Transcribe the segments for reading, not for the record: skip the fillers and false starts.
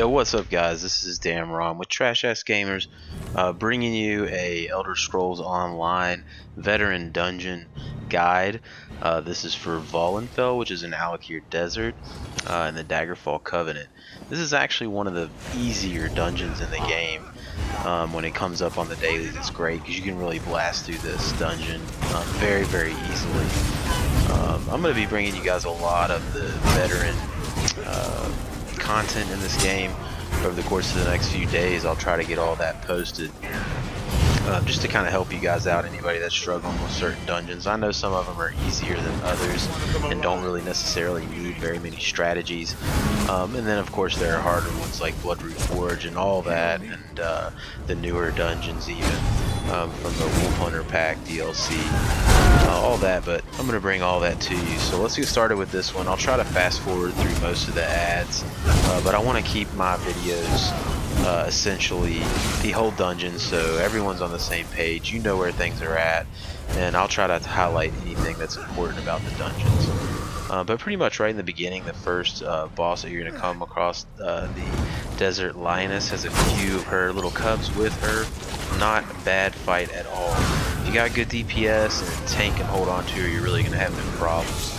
Yo, what's up, guys? This is Damron with Trash Ass Gamers, bringing you a Elder Scrolls Online Veteran Dungeon guide. This is for Volenfell, which is in Alik'r Desert, in the Daggerfall Covenant. This is actually one of the easier dungeons in the game. When it comes up on the dailies, it's great because you can really blast through this dungeon very, very easily. I'm going to be bringing you guys a lot of the veteran content in this game over the course of the next few days. I'll try to get all that posted just to kind of help you guys out, anybody that's struggling with certain dungeons. I know some of them are easier than others and don't really necessarily need very many strategies, and then of course there are harder ones like Bloodroot Forge and all that, and the newer dungeons even from the Wolf Hunter Pack DLC, all that. But I'm going to bring all that to you, so let's get started with this one. I'll try to fast forward through most of the ads, but I want to keep my videos essentially the whole dungeon so everyone's on the same page, you know where things are at, and I'll try to highlight anything that's important about the dungeons. But pretty much right in the beginning, the first boss that you're going to come across, the Desert Lioness, has a few of her little cubs with her. Not a bad fight at all. If you got good DPS and a tank can hold on to her, you're really going to have no problems.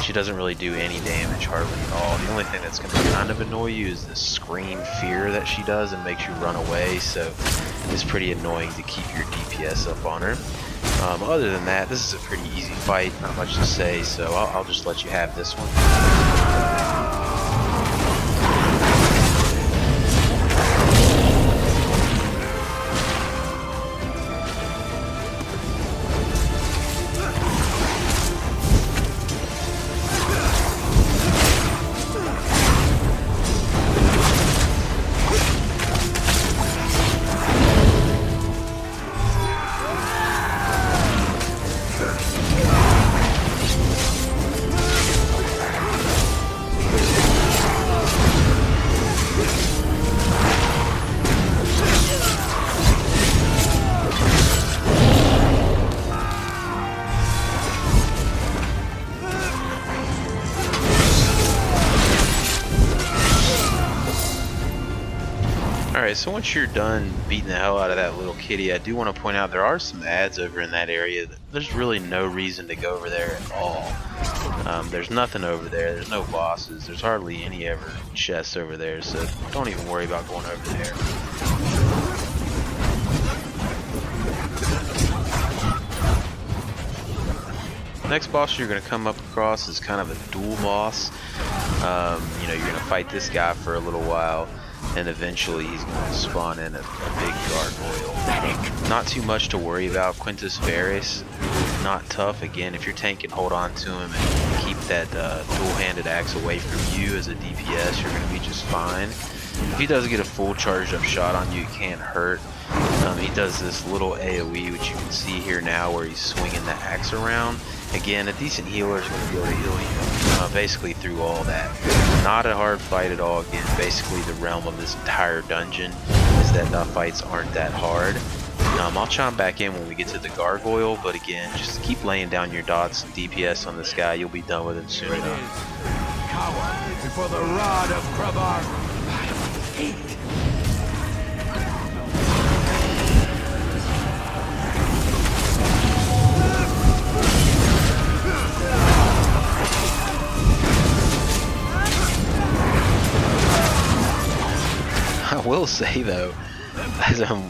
She doesn't really do any damage hardly at all. The only thing that's going to kind of annoy you is the scream fear that she does and makes you run away, so it's pretty annoying to keep your DPS up on her. Other than that, this is a pretty easy fight, not much to say, so I'll just let you have this one. Alright, so once you're done beating the hell out of that little kitty, I do want to point out there are some ads over in that area. There's really no reason to go over there at all. There's nothing over there. There's no bosses. There's hardly any ever chests over there, so don't even worry about going over there. Next boss you're going to come up across is kind of a dual boss. You know, you're going to fight this guy for a little while, and eventually he's going to spawn in a big gargoyle. Not too much to worry about. Quintus Varus, not tough. Again, if your tank can hold on to him and keep that dual-handed axe away from you as a DPS, you're going to be just fine. If he does get a full charged up shot on you, it can't hurt. He does this little AoE, which you can see here now, where he's swinging the axe around. Again, a decent healer is going to be able to heal you basically through all that. Not a hard fight at all. Again, basically the realm of this entire dungeon is that the fights aren't that hard. I'll chime back in when we get to the gargoyle, but again, just keep laying down your dots and DPS on this guy. You'll be done with him soon enough. Coward before the rod of Krabar. I hate. I will say though, as I'm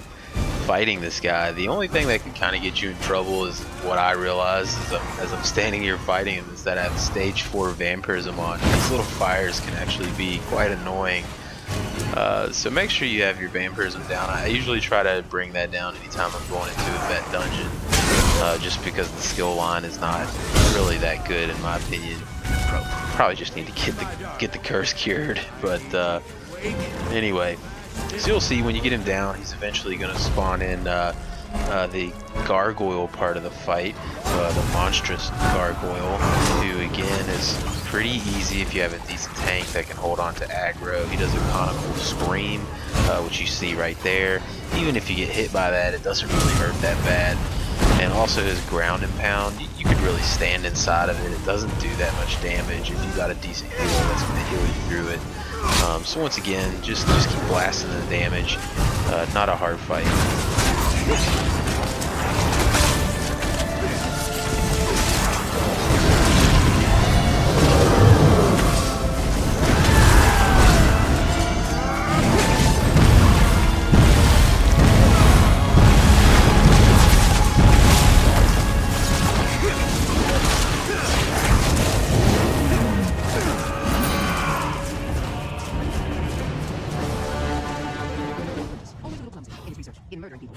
fighting this guy, the only thing that can kind of get you in trouble is what I realize as I'm standing here fighting him, is that I have stage 4 vampirism on. These little fires can actually be quite annoying. So make sure you have your vampirism down. I usually try to bring that down anytime I'm going into a vet dungeon, just because the skill line is not really that good in my opinion. Probably just need to get the curse cured, but anyway. So you'll see when you get him down, he's eventually going to spawn in the gargoyle part of the fight, the monstrous gargoyle, who again is pretty easy if you have a decent tank that can hold on to aggro. He does a conical scream, which you see right there. Even if you get hit by that, it doesn't really hurt that bad. And also his ground and pound, you could really stand inside of it. It doesn't do that much damage if you got a decent healer that's going to heal you through it. So once again, just keep blasting the damage. Not a hard fight. In murdering people.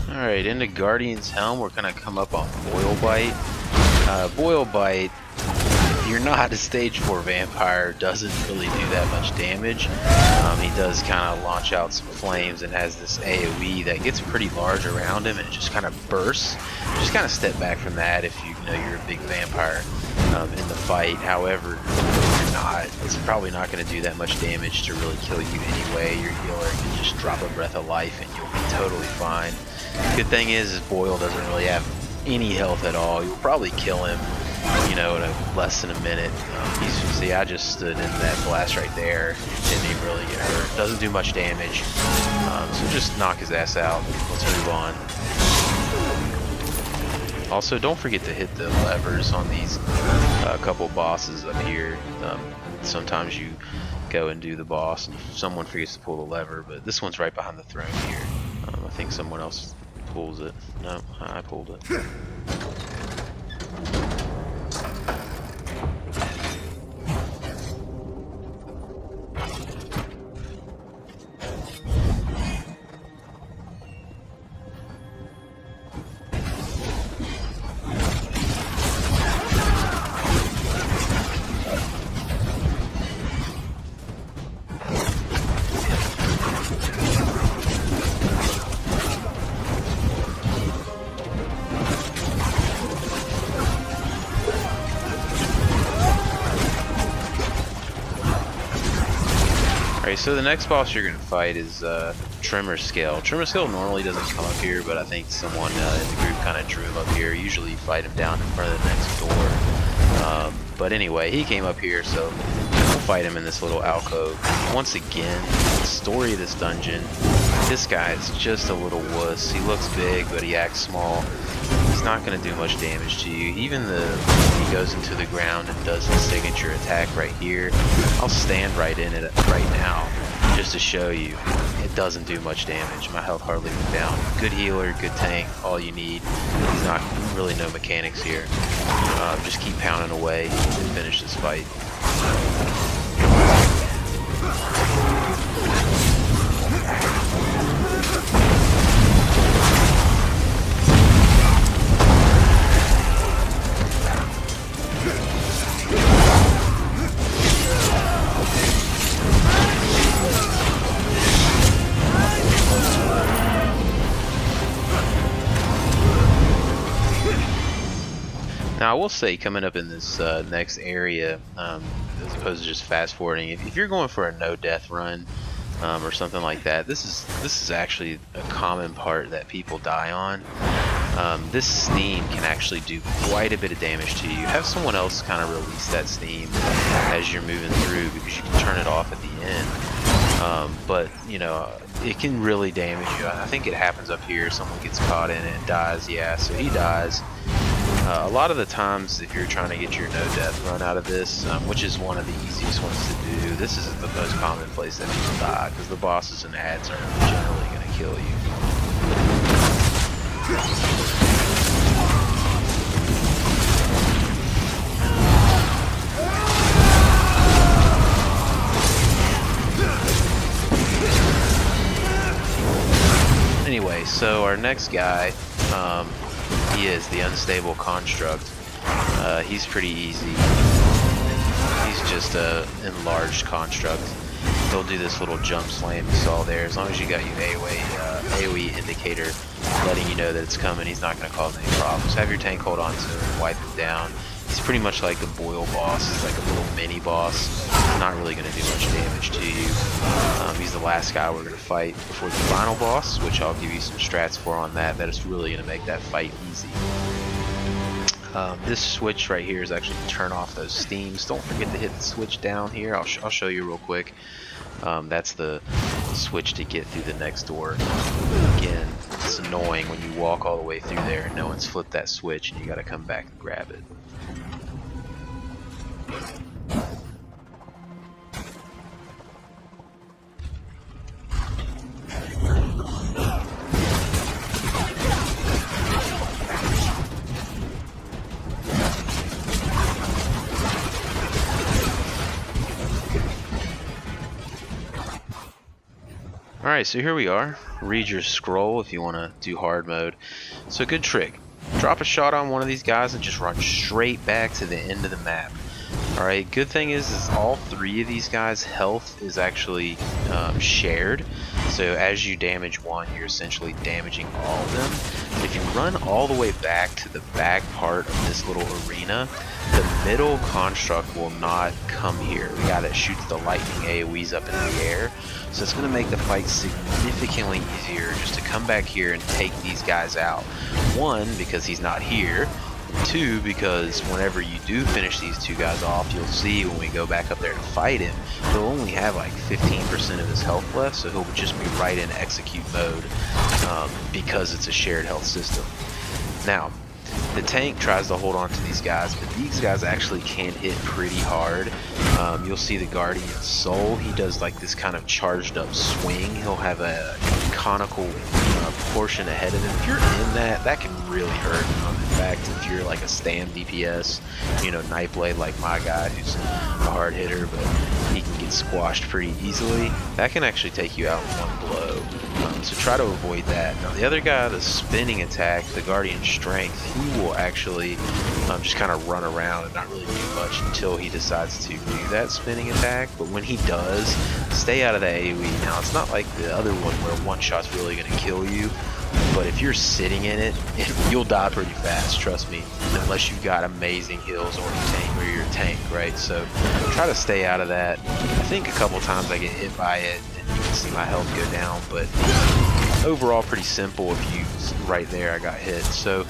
Alright, into Guardian's Helm, we're going to come up on Boil Bite. Boil Bite, if you're not a stage 4 vampire, doesn't really do that much damage. He does kind of launch out some flames and has this AoE that gets pretty large around him and it just kind of bursts. Just kind of step back from that if you know you're a big vampire in the fight. However, if you're not, it's probably not going to do that much damage to really kill you anyway. Your healer can just drop a breath of life and you'll be totally fine. Good thing is Boyle doesn't really have any health at all. You'll probably kill him, you know, in less than a minute. See, I just stood in that blast right there. Didn't even really get hurt. Doesn't do much damage. So just knock his ass out. Let's move on. Also, don't forget to hit the levers on these couple bosses up here. Sometimes you go and do the boss and someone forgets to pull the lever, but this one's right behind the throne here. I think someone else pulls it. No, I pulled it. Alright, so the next boss you're going to fight is Tremor Scale. Tremor Scale normally doesn't come up here, but I think someone in the group kind of drew him up here. Usually you fight him down in front of the next door. But anyway, he came up here, so we'll fight him in this little alcove. Once again, the story of this dungeon, this guy is just a little wuss. He looks big, but he acts small. He's not going to do much damage to you. Even when he goes into the ground and does his signature attack right here, I'll stand right in it right now just to show you it doesn't do much damage. My health hardly went down. Good healer, good tank, all you need. He's not really no mechanics here. Just keep pounding away and finish this fight. Now I will say, coming up in this next area, as opposed to just fast forwarding, if you're going for a no death run or something like that, this is actually a common part that people die on. This steam can actually do quite a bit of damage to you. Have someone else kind of release that steam as you're moving through, because you can turn it off at the end. But you know, it can really damage you. I think it happens up here. Someone gets caught in it and dies. Yeah, so he dies. A lot of the times, if you're trying to get your no-death run out of this, which is one of the easiest ones to do, this is the most common place that people die, because the bosses and ads are generally going to kill you. anyway, so our next guy, he is the unstable construct. He's pretty easy. He's just a enlarged construct. He'll do this little jump slam you saw there. As long as you got your AoE indicator letting you know that it's coming, he's not going to cause any problems. Have your tank hold on to him and wipe him down. He's pretty much like the boil boss. He's like a little mini boss. He's not really going to do much damage to you. He's the last guy we're going to fight before the final boss, which I'll give you some strats for on that. That is really going to make that fight easy. This switch right here is actually to turn off those steams. Don't forget to hit the switch down here. I'll show you real quick. That's the switch to get through the next door. Again, it's annoying when you walk all the way through there and no one's flipped that switch and you gotta come back and grab it. Alright, so here we are. Read your scroll if you want to do hard mode. So good trick. Drop a shot on one of these guys and just run straight back to the end of the map. Alright, good thing is all three of these guys' health is actually shared. So as you damage one, you're essentially damaging all of them. If you run all the way back to the back part of this little arena, the middle construct will not come here. The guy that shoots the lightning AoEs up in the air. So it's going to make the fight significantly easier just to come back here and take these guys out. One, because he's not here. Two, because whenever you do finish these two guys off, you'll see when we go back up there to fight him, he'll only have like 15% of his health left, so he'll just be right in execute mode because it's a shared health system. Now, the tank tries to hold on to these guys, but these guys actually can hit pretty hard. You'll see the Guardian Soul. He does like this kind of charged up swing. He'll have a conical portion ahead of him. If you're in that, that can really hurt. In fact, if you're like a stand DPS, you know, Nightblade like my guy who's a hard hitter, but he can get squashed pretty easily, that can actually take you out in one blow. So try to avoid that. Now the other guy, the spinning attack, the Guardian Strength, he will actually just kind of run around and not really do much until he decides to do that spinning attack. But when he does, stay out of the AoE. Now it's not like the other one where one shot's really going to kill you, but if you're sitting in it, you'll die pretty fast, trust me, unless you've got amazing heals or you're a tank, right? So try to stay out of that. I think a couple times I get hit by it and you can see my health go down, but overall pretty simple. If you, right there I got hit. So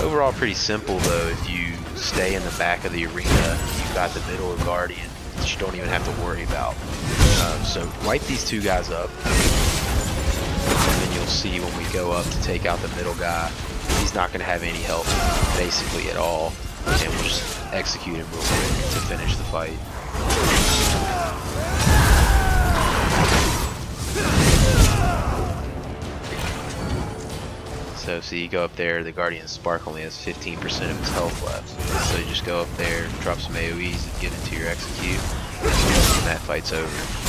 overall pretty simple though. If you stay in the back of the arena, you've got the middle of Guardian that you don't even have to worry about. So wipe these two guys up, and then you'll see when we go up to take out the middle guy, he's not going to have any health basically at all, and we'll just execute him real quick to finish the fight. So see, you go up there, the Guardian Spark only has 15% of his health left. So you just go up there, drop some AoEs, and get into your execute, and that fight's over.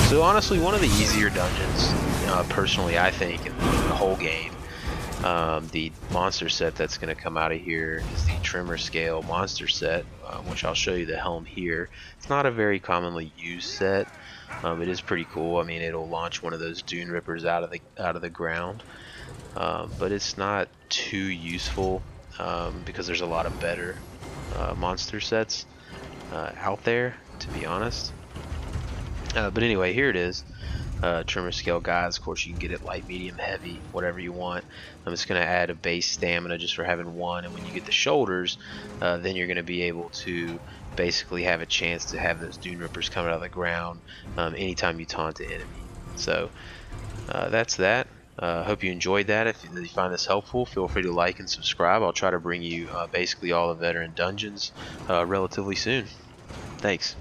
So honestly, one of the easier dungeons, personally I think, in the whole game. The monster set that's going to come out of here is the Tremor Scale monster set, which I'll show you the helm here. It's not a very commonly used set. It is pretty cool. I mean, it'll launch one of those Dune Rippers out of the ground. But it's not too useful because there's a lot of better monster sets out there, to be honest. But anyway, here it is. Tremor Scale guys. Of course, you can get it light, medium, heavy, whatever you want. I'm just going to add a base stamina just for having one, and when you get the shoulders, then you're going to be able to basically have a chance to have those Dune Rippers coming out of the ground anytime you taunt the enemy. So that's that. Hope you enjoyed that. If you find this helpful, feel free to like and subscribe. I'll try to bring you basically all the veteran dungeons relatively soon. Thanks.